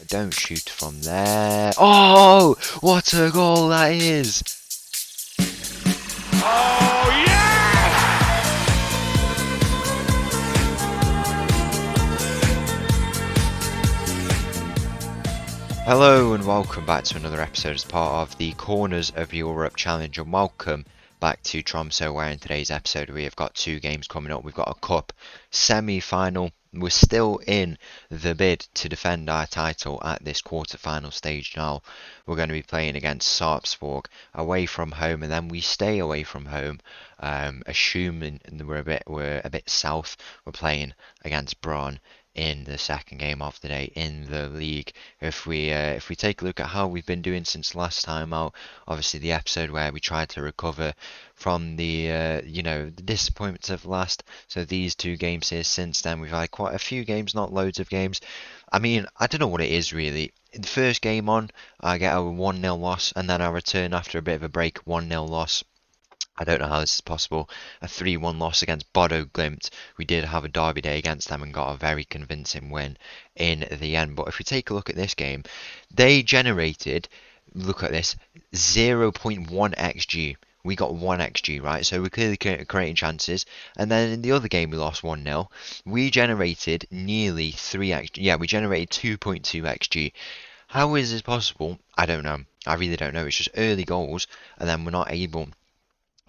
Don't shoot from there. Oh, what a goal that is! Oh, yes! Hello and welcome back to another episode as part of the Corners of Europe Challenge, and welcome back to Tromso, where in today's episode we have got two games coming up. We've got a cup semi-final. We're still in the bid to defend our title at this quarter-final stage now. We're going to be playing against Sarpsborg away from home, and then we stay away from home, assuming we're a bit south. We're playing against Brann in the second game of the day in the league. If we take a look at how we've been doing since last time out, obviously the episode where we tried to recover from the the disappointments of last. So these two games here since then, we've had quite a few games, not loads of games. I mean, I don't know what it is really. In the first game on, I get a 1-0 loss, and then I return after a bit of a break, 1-0 loss. I don't know how this is possible. A 3-1 loss against Bodo Glimt. We did have a derby day against them and got a very convincing win in the end. But if we take a look at this game, they generated, look at this, 0.1 xg. We got 1 xg, right? So we're clearly creating chances. And then in the other game we lost 1-0. We generated nearly 3 xg. Yeah, we generated 2.2 xg. How is this possible? I don't know. I really don't know. It's just early goals, and then we're not able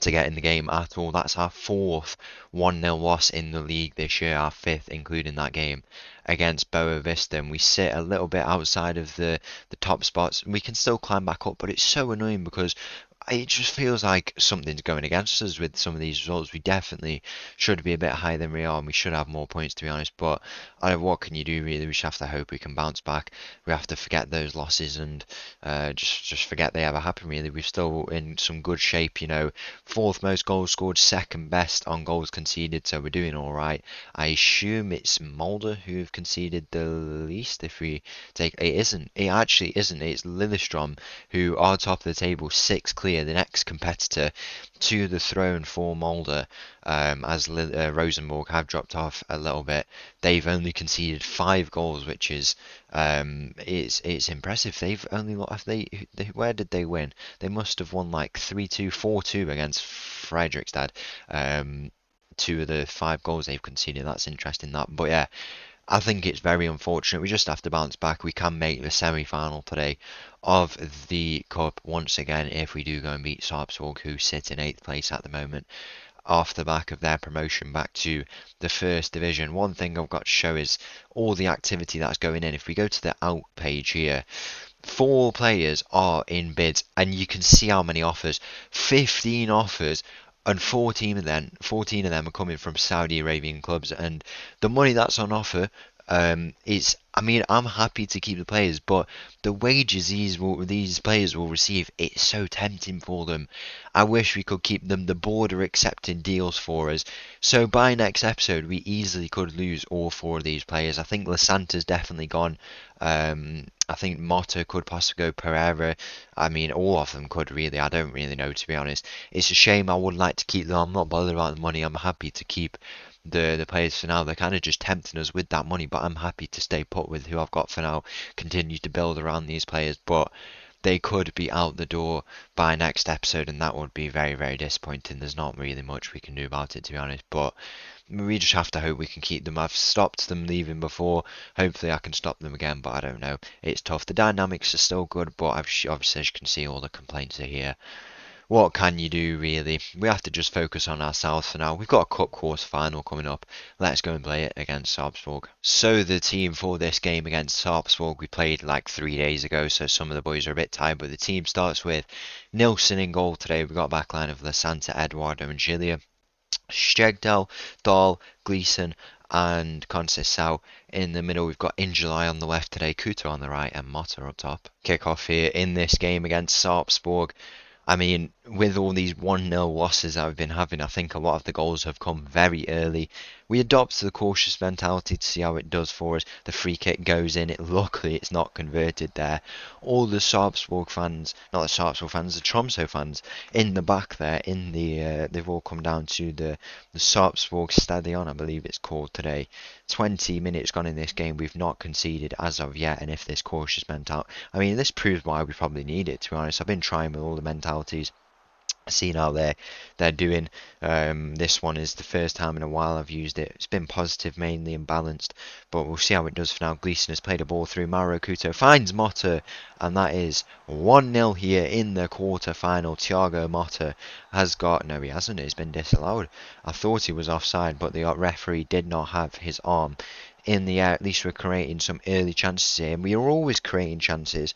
to get in the game at all. That's our fourth 1-0 loss in the league this year, our fifth including that game against Boa Vista. And we sit a little bit outside of the top spots. We can still climb back up, but it's so annoying because it just feels like something's going against us with some of these results. We definitely should be a bit higher than we are, and we should have more points, to be honest. But what can you do, really? We just have to hope we can bounce back. We have to forget those losses and just forget they ever happened, really. We're still in some good shape, fourth most goals scored, second best on goals conceded, so we're doing all right. I assume it's Mulder who have conceded the least. If we take it actually isn't. It's Lillestrøm who are top of the table, 6 clear. The next competitor to the throne for Mulder, as Rosenborg have dropped off a little bit. They've only conceded 5 goals, which is it's impressive. They've only where did they win? They must have won like 3-2, 4-2 against Fredrikstad. 2 of the 5 goals they've conceded. That's interesting. But yeah, I think it's very unfortunate. We just have to bounce back. We can make the semi-final today of the cup once again if we do go and beat Sarpsborg, who sit in 8th place at the moment, off the back of their promotion back to the first division. One thing I've got to show is all the activity that's going in. If we go to the out page here, 4 players are in bids, and you can see how many offers. 15 offers. And 14 of them are coming from Saudi Arabian clubs, and the money that's on offer is. I mean, I'm happy to keep the players, but the wages these players will receive, it's so tempting for them. I wish we could keep them. The board are accepting deals for us, so by next episode we easily could lose all 4 of these players. I think Lasanta's definitely gone. I think Motto could possibly go, Pereira. I mean, all of them could, really. I don't really know, to be honest. It's a shame. I would like to keep them. I'm not bothered about the money. I'm happy to keep the players for now. They're kind of just tempting us with that money, but I'm happy to stay put with who I've got for now, continue to build around these players. But they could be out the door by next episode, and that would be very, very disappointing. There's not really much we can do about it, to be honest, but we just have to hope we can keep them. I've stopped them leaving before. Hopefully I can stop them again, but I don't know. It's tough. The dynamics are still good, but obviously, as you can see, all the complaints are here. What can you do, really? We have to just focus on ourselves for now. We've got a cup quarter final coming up. Let's go and play it against Sarpsborg. So the team for this game against Sarpsborg, we played like 3 days ago, so some of the boys are a bit tired, but the team starts with Nilsson in goal today. We've got a backline of Lasanta, Eduardo and Gilia. Stegdal, Dahl, Gleeson and Conceição in the middle. We've got Injali on the left today, Kuto on the right and Mota up top. Kick off here in this game against Sarpsborg. I mean, with all these 1-0 losses that we've been having, I think a lot of the goals have come very early. we adopt the cautious mentality to see how it does for us. The free kick goes in. Luckily, it's not converted there. All the Sarpsborg fans, not the Sarpsborg fans, the Tromso fans in the back there, they've all come down to the Sarpsborg Stadion, I believe it's called today. 20 minutes gone in this game, we've not conceded as of yet, and if this cautious mentality, I mean, this proves why we probably need it, to be honest. I've been trying with all the mentalities, seeing how they're doing. This one is the first time in a while I've used it. It's been positive mainly and balanced, but we'll see how it does for now. Gleason has played a ball through. Mauro Couto finds Motta, and that is 1-0 here in the quarter final. Thiago Motta has got, no he hasn't, it's been disallowed. I thought he was offside, but the referee did not have his arm in the air. At least we're creating some early chances here, and we are always creating chances,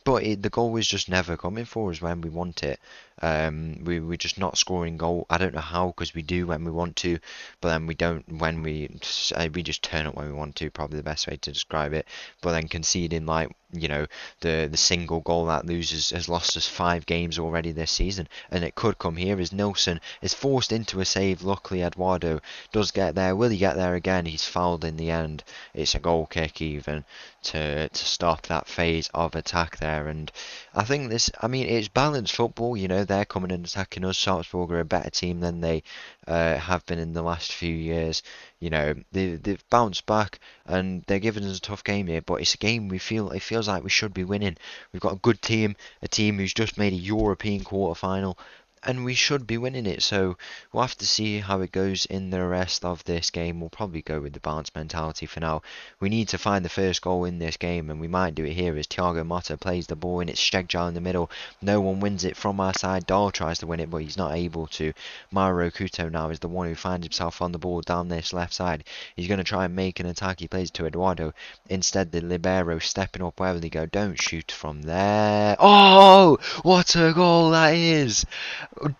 but the goal was just never coming for us when we want it. We're just not scoring goal. I don't know how, because we do when we want to, but then we don't when we just turn up when we want to. Probably the best way to describe it. But then conceding, like, the single goal that loses has lost us 5 games already this season, and it could come here as Nilsson is forced into a save. Luckily, Eduardo does get there. Will he get there again? He's fouled in the end. It's a goal kick even to stop that phase of attack there, and I think it's balanced football. They're coming and attacking us. Sarpsborg are a better team than they have been in the last few years. They've bounced back and they're giving us a tough game here, but it's a game it feels like we should be winning. We've got a good team, a team who's just made a European quarter final, and we should be winning it. So we'll have to see how it goes in the rest of this game. We'll probably go with the balanced mentality for now. We need to find the first goal in this game, and we might do it here as Thiago Motta plays the ball in. It's Steggjar in the middle. No one wins it from our side. Dahl tries to win it, but he's not able to. Mauro Couto now is the one who finds himself on the ball down this left side. He's going to try and make an attack. He plays to Eduardo. Instead, the libero stepping up wherever they go. Don't shoot from there. Oh, what a goal that is!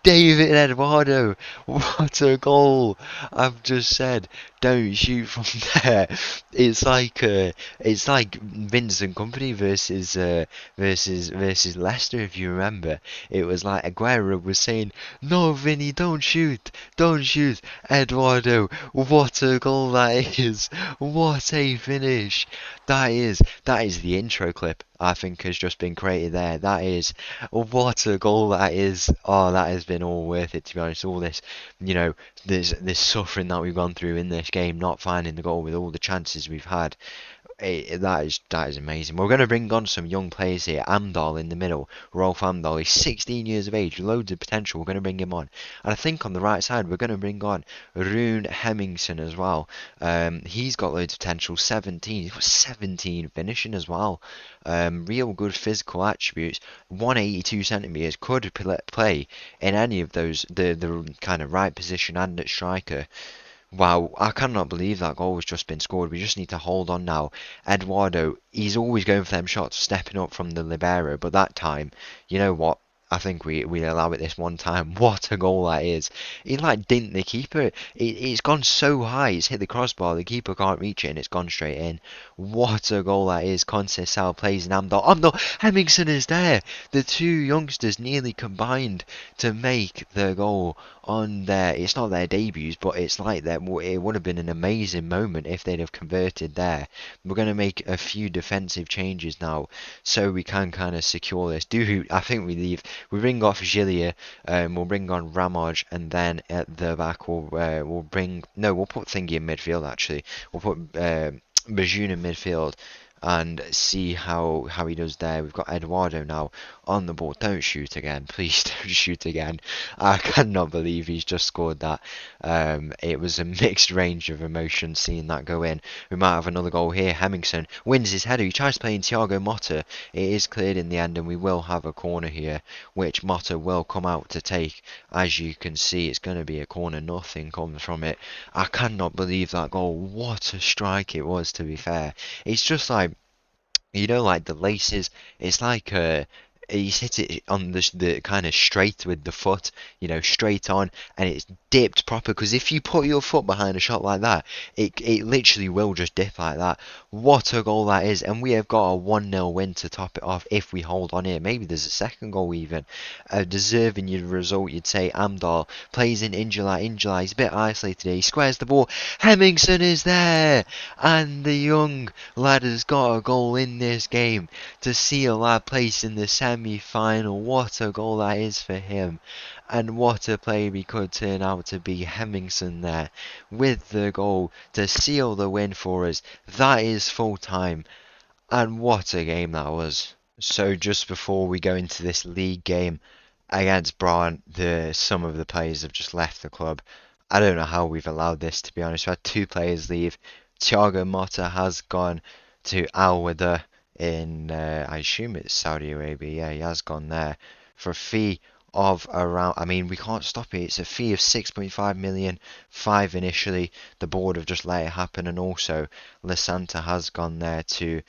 David Eduardo, what a goal! I've just said, don't shoot from there. It's like Vincent Company versus Leicester, if you remember. It was like Aguero was saying, "No, Vinny, don't shoot, don't shoot." Eduardo, what a goal that is! What a finish! That is the intro clip, I think, has just been created there. That is, what a goal that is. Oh, that has been all worth it, to be honest. All this, this suffering that we've gone through in this game, not finding the goal with all the chances we've had. That is amazing. We're going to bring on some young players here. Amdahl in the middle. Rolf Amdahl. He's 16 years of age. Loads of potential. We're going to bring him on. And I think on the right side, we're going to bring on Rune Hemmingsen as well. He's got loads of potential. 17. He's got 17 finishing as well. Real good physical attributes. 182 centimeters. Could play in any of those, the kind of right position and at striker. Wow, I cannot believe that goal has just been scored. We just need to hold on now. Eduardo, he's always going for them shots, stepping up from the libero, but that time, you know what? I think we allow it this one time. What a goal that is. He like dinked the keeper. It's gone so high. It's hit the crossbar. The keeper can't reach it and it's gone straight in. What a goal that is. Conceição plays in Amdahl. Amdahl, Hemmingsen is there. The two youngsters nearly combined to make the goal on their, it's not their debuts, but it's like that. It would have been an amazing moment if they'd have converted there. We're going to make a few defensive changes now so we can kind of secure this. I think we bring off Gilia, we'll bring on Ramoj, and then at the back we'll put Thingy in midfield actually. We'll put Bajun in midfield and see how he does there. We've got Eduardo now on the ball. Don't shoot again, please don't shoot again. I cannot believe he's just scored that. It was a mixed range of emotions seeing that go in. We might have another goal here. Hemmingsen wins his header. He tries playing Thiago Motta. It is cleared in the end, and we will have a corner here, which Motta will come out to take. As you can see, it's going to be a corner. Nothing comes from it. I cannot believe that goal. What a strike it was, to be fair. It's just like, like the laces, it's like he's hit it on the kind of straight with the foot, straight on, and it's dipped proper. Because if you put your foot behind a shot like that, it literally will just dip like that. What a goal that is! And we have got a 1-0 win to top it off if we hold on here. Maybe there's a second goal even. Deserving your result, you'd say. Amdahl plays in Injala. He's a bit isolated here. He squares the ball. Hemmingson is there, and the young lad has got a goal in this game to seal our place in the semi-final. What a goal that is for him, and what a play we could turn out to be. Hemmingson there with the goal to seal the win for us. That is full time, and what a game that was. So just before we go into this league game against Brann, some of the players have just left the club. I don't know how we've allowed this, to be honest. We had 2 players leave. Thiago Motta has gone to Al Wada in, I assume it's Saudi Arabia. Yeah, he has gone there for a fee of around, I mean, we can't stop it. It's a fee of 6.5 million, 5 initially. The board have just let it happen, and also Lasanta has gone there to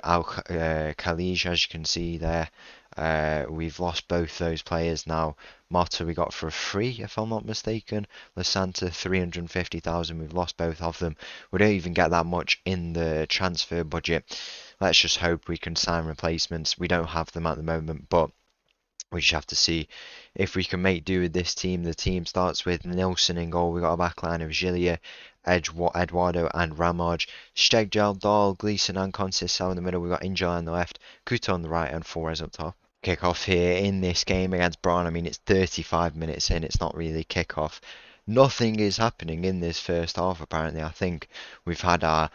Al Khalij, as you can see there. We've lost both those players now. Motta we got for free, if I'm not mistaken. Lasanta 350,000. We've lost both of them. We don't even get that much in the transfer budget. Let's just hope we can sign replacements. We don't have them at the moment, but we just have to see if we can make do with this team. The team starts with Nilsson in goal. We've got a backline of Gilia, Eduardo and Ramaj. Stegjal, Dahl, Gleeson and Conceição in the middle. We've got Injal on the left, Kuto on the right and Flores up top. Kick-off here in this game against Brann. I mean, it's 35 minutes in. It's not really kick-off. Nothing is happening in this first half, apparently. I think we've had our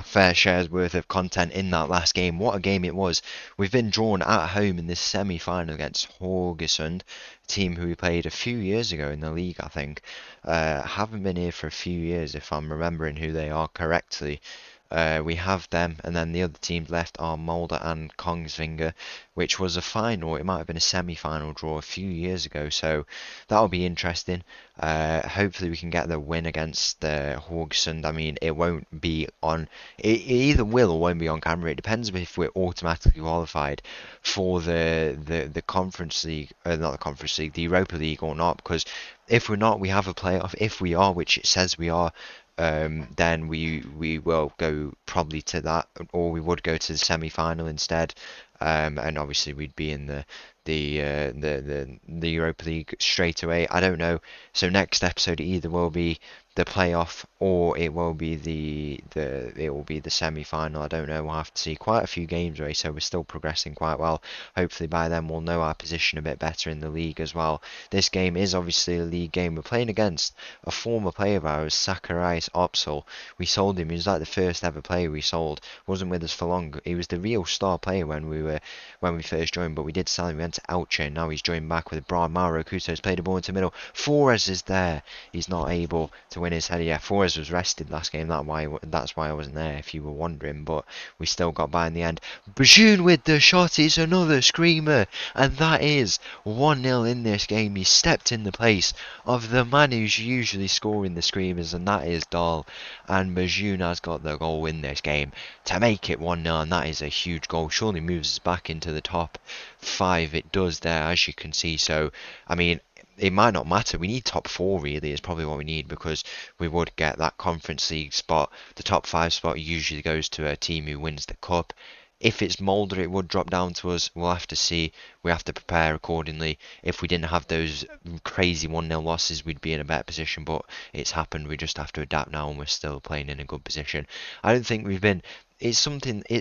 fair share's worth of content in that last game. What a game it was. We've been drawn at home in this semi-final against Haugesund, a team who we played a few years ago in the league, I think. Haven't been here for a few years, if I'm remembering who they are correctly. We have them, and then the other teams left are Mulder and Kongsvinger, which was a final. It might have been a semi-final draw a few years ago, so that'll be interesting. Hopefully we can get the win against Haugesund. I mean, it won't be on. It either will or won't be on camera. It depends if we're automatically qualified for the Conference League, not the Conference League, the Europa League or not. Because if we're not, we have a playoff. If we are, which it says we are, then we will go probably to that, or we would go to the semi-final instead, and obviously we'd be in the Europa League straight away. I don't know. So next episode either will be the playoff or it will be the semi-final. I don't know. We'll have to see. Quite a few games away, so we're still progressing quite well. Hopefully by then we'll know our position a bit better in the league as well. This game is obviously a league game. We're playing against a former player of ours, Zacharias Opsal. We sold him. He was like the first ever player we sold. Wasn't with us for long. He was the real star player when we first joined, but we did sell him. We went to Elche, and now he's joined back with Brann. Mauro Couto's played the ball into the middle. Flores is there. He's not able to win his header. Yeah, Flores was rested last game. That's why I wasn't there, if you were wondering, but we still got by in the end. Bajun with the shot. It's another screamer, and that is 1-0 in this game. He stepped in the place of the man who's usually scoring the screamers, and that is Dahl. And Bajun has got the goal in this game to make it 1-0, and that is a huge goal. Surely moves us back into the top 5. It does there, as you can see. So, I mean, it might not matter. We need top 4 really is probably what we need, because we would get that Conference League spot. The top 5 spot usually goes to a team who wins the cup. If it's Mulder, it would drop down to us. We'll have to see. We have to prepare accordingly. If we didn't have those crazy 1-0 losses, we'd be in a better position, but it's happened. We just have to adapt now, and we're still playing in a good position. I don't think we've been... It's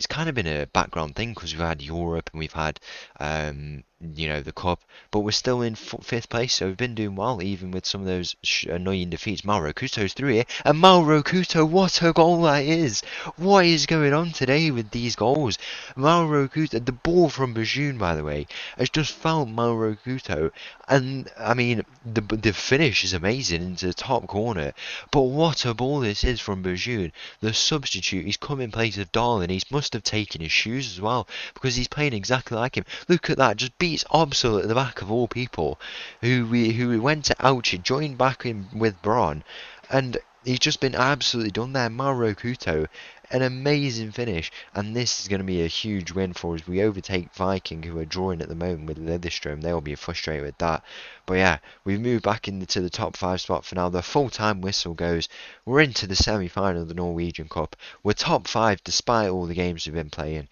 kind of been a background thing, because we've had Europe and we've had the cup, but we're still in 5th place, so we've been doing well even with some of those annoying defeats. Mauro Couto's through here, and Mauro Couto, what a goal that is! What is going on today with these goals? Mauro Couto, the ball from Bajun, by the way, has just found Mauro Couto, and I mean the finish is amazing into the top corner, but what a ball this is from Bajun. The substitute, he's come in place of Dahl, and he must have taken his shoes as well, because he's playing exactly like him. Look at that, just beats Opsal at the back of all people, who we went to Elche, joined back in with Brann, and He's just been absolutely done there. Mauro Couto, an amazing finish, and this is going to be a huge win for us. We overtake Viking, who are drawing at the moment with Lillestrøm. They'll be frustrated with that. But yeah, we've moved back into the top 5 spot for now. The full-time whistle goes. We're into the semi-final of the Norwegian Cup. We're top 5 despite all the games we've been playing.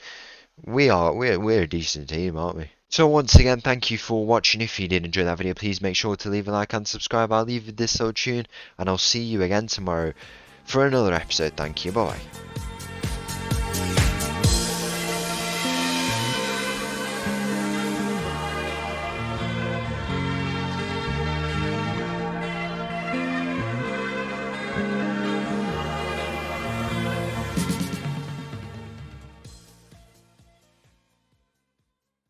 We're a decent team, aren't we? So once again, thank you for watching. If you did enjoy that video, please make sure to leave a like and subscribe. I'll leave you this little tune, and I'll see you again tomorrow for another episode. Thank you, bye.